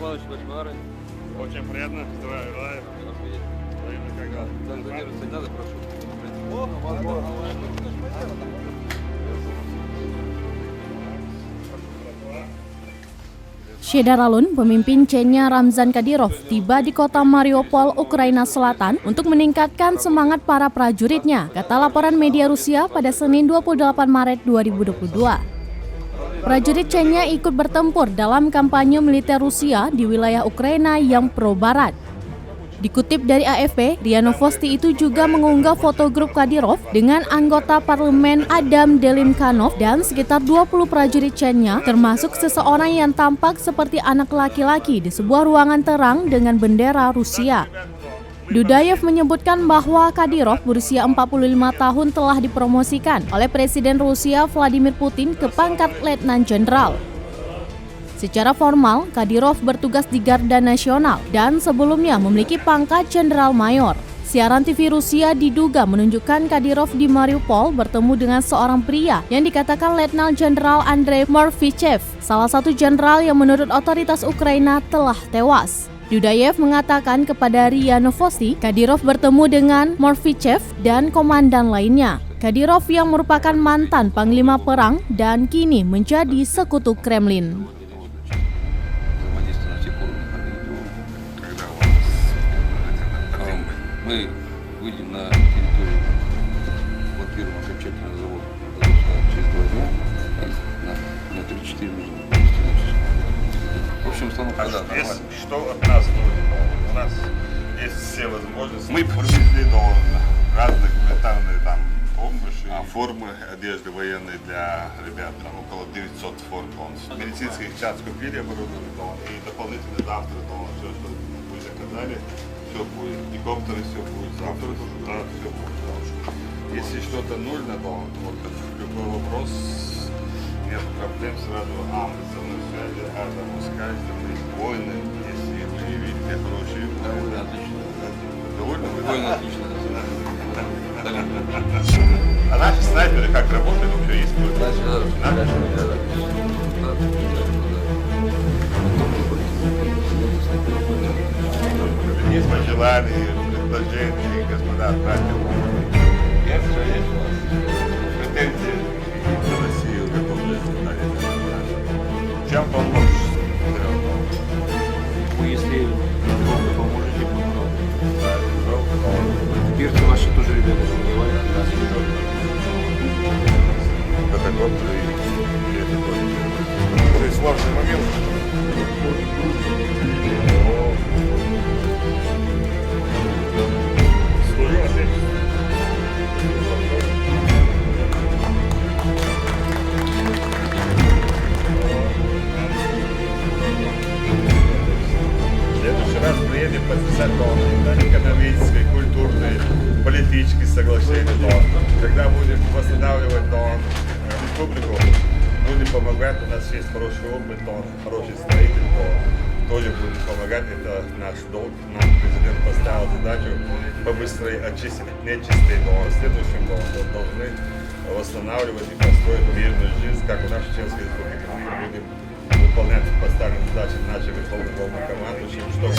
Иванович Бачмары. Очень приятно. Здравия желаю. Взаимно когда. Задерживаться не надо, прошу. Shedaralun, pemimpin Chechnya Ramzan Kadyrov, tiba di kota Mariupol, Ukraina Selatan untuk meningkatkan semangat para prajuritnya, kata laporan media Rusia pada Senin 28 Maret 2022. Prajurit Chechnya ikut bertempur dalam kampanye militer Rusia di wilayah Ukraina yang pro-barat. Dikutip dari AFP, RIA Novosti itu juga mengunggah foto grup Kadyrov dengan anggota parlemen Adam Delimkhanov dan sekitar 20 prajurit Chechnya, termasuk seseorang yang tampak seperti anak laki-laki di sebuah ruangan terang dengan bendera Rusia. Dudayev menyebutkan bahwa Kadyrov berusia 45 tahun telah dipromosikan oleh Presiden Rusia Vladimir Putin ke pangkat Letnan Jenderal. Secara formal, Kadyrov bertugas di Garda Nasional dan sebelumnya memiliki pangkat Jenderal Mayor. Siaran TV Rusia diduga menunjukkan Kadyrov di Mariupol bertemu dengan seorang pria yang dikatakan Letnan Jenderal Andrei Morfichev, salah satu jenderal yang menurut otoritas Ukraina telah tewas. Dudayev mengatakan kepada RIA Novosti, Kadyrov bertemu dengan Morfichev dan komandan lainnya. Kadyrov yang merupakan mantan panglima perang dan kini menjadi sekutu Kremlin. Мы выйдем на территорию, блокируем окончательно завод через 2 дня на 3-4 минуты. В общем, стану когда нормально. Что от нас нужно? У нас есть все возможности. Мы привезли до разных гуманитарных помощи, формы одежды военной для ребят, около 900 форм. Медицинских часть купили, оборудование, и дополнительно завтра все, что вы заказали. Все будет, геликоптеры, все будет, завтра тоже, да, все будет. Если что-то нужно, то вот, любой вопрос, нет проблем, сразу со мной связи, пускай, воины, если вы видите хорошие, Довольно отлично. довольно вы? Довольно отлично. А наши снайперы как работают, вообще есть какой-то? Есть пожелания, предложения, господа, братья. Есть у вас претензии на Россию, готовы задать? Чем помочь? Вы, если вы поможете, Бирцы ваши тоже ребята воевали. Катакоптеры и это тоже. То есть сложный момент. Служу ответственно. В следующий раз приедем подписать экономические, культурные, политические соглашения. Когда будем восстанавливать республику, будем помогать. У нас есть хороший опыт, хороший строитель, тоже будем помогать. Это наш долг. Нам президент поставил задачу побыстрее очистить нечистые дома. В следующем должны восстанавливать и построить мирную жизнь, как в нашей Чеченской республике. Мы будем выполнять поставленные задачи нашей Верховной Главнокомандующей, чтобы